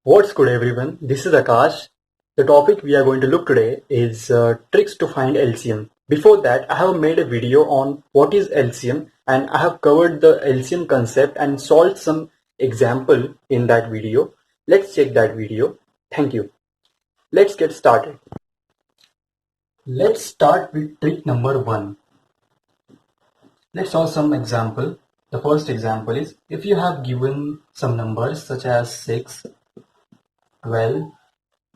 What's good everyone, this is Akash. The topic we are going to look today is tricks to find LCM. Before that, I have made a video on what is LCM and I have covered the LCM concept and solved some example in that video. Let's check that video. Thank you. Let's get started. Let's start with trick number 1. Let's solve some example. The first example is if you have given some numbers such as 6, 12,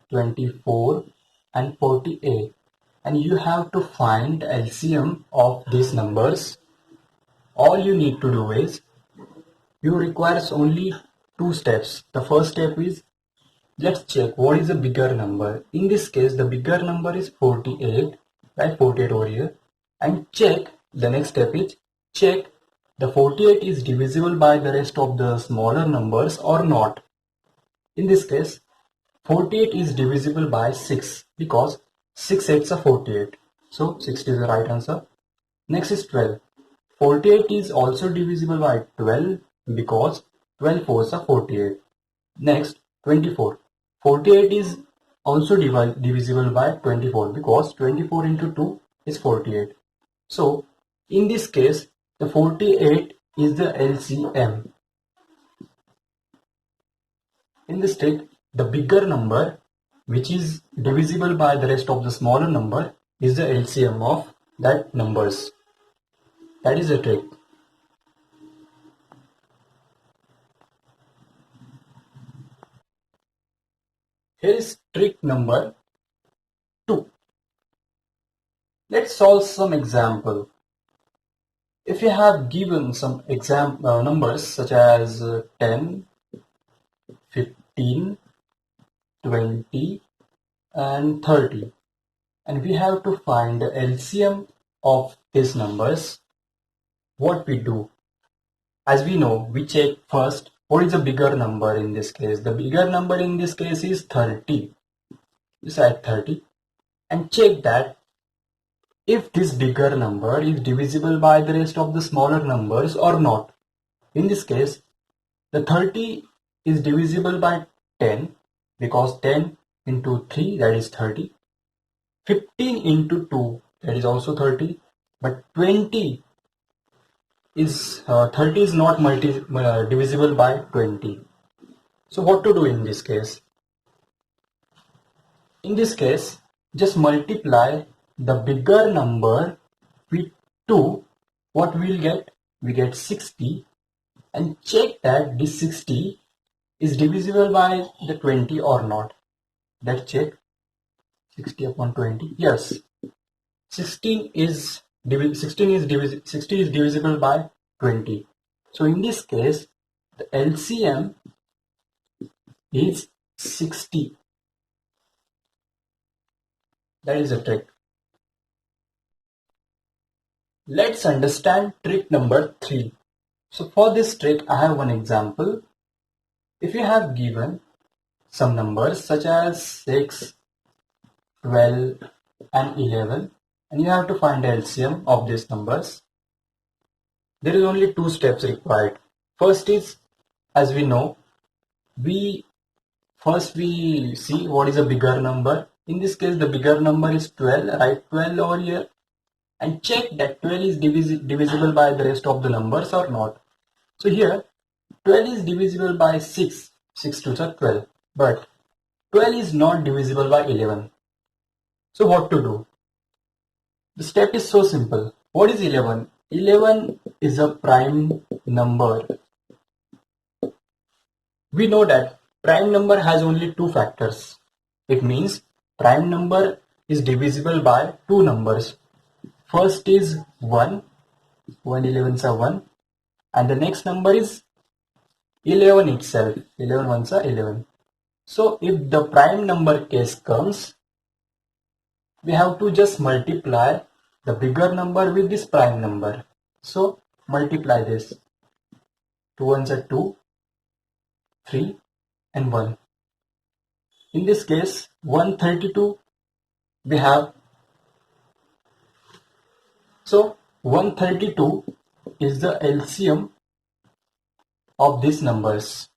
24 and 48 and you have to find LCM of these numbers. All you need to do is you requires only two steps. The first step is let's check what is the bigger number. In this case the bigger number is 48, right? 48 over here, and check the next step is check the 48 is divisible by the rest of the smaller numbers or not. In this case 48 is divisible by 6 because 6 8s are 48. So 60 is the right answer. Next is 12. 48 is also divisible by 12 because 12 4s are 48. Next 24. 48 is also divisible by 24 because 24 into 2 is 48. So in this case the 48 is the LCM. In this trick, the bigger number which is divisible by the rest of the smaller number is the LCM of that numbers. That is the trick. Here is trick number 2. Let's solve some example. If you have given some numbers such as 10, 15, 20 and 30 and we have to find the LCM of these numbers, what we do? As we know, we check first what is the bigger number in this case. The bigger number in this case is 30. Just add 30 and check that if this bigger number is divisible by the rest of the smaller numbers or not. In this case, the 30 is divisible by 10 because 10 into 3 that is 30. 15 into 2 that is also 30, but 20 is 30 is not divisible by 20. So what to do in this case? In this case, just multiply the bigger number with 2. What we will get? We get 60 and check that this 60 is divisible by the 20 or not. Let's check. 60 upon 20. Yes. 60 is divisible by 20. So in this case, the LCM is 60. That is the trick. Let's understand trick number 3. So for this trick, I have one example. If you have given some numbers such as 6, 12 and 11 and you have to find the LCM of these numbers, there is only two steps required. First is, as we know, we see what is a bigger number. In this case the bigger number is 12. Write 12 over here and check that 12 is divisible by the rest of the numbers or not. So here 12 is divisible by 6. 6 2s are 12, but 12 is not divisible by 11. So what to do? The step is so simple. What is 11? 11 is a prime number. We know that prime number has only two factors. It means prime number is divisible by two numbers. First is 1. 1 11s are 1. And the next number is 11 itself. 11 ones are 11. So if the prime number case comes, we have to just multiply the bigger number with this prime number. So multiply this. 2 ones are 2, 3 and 1. In this case 132 we have. So 132 is the LCM of these numbers.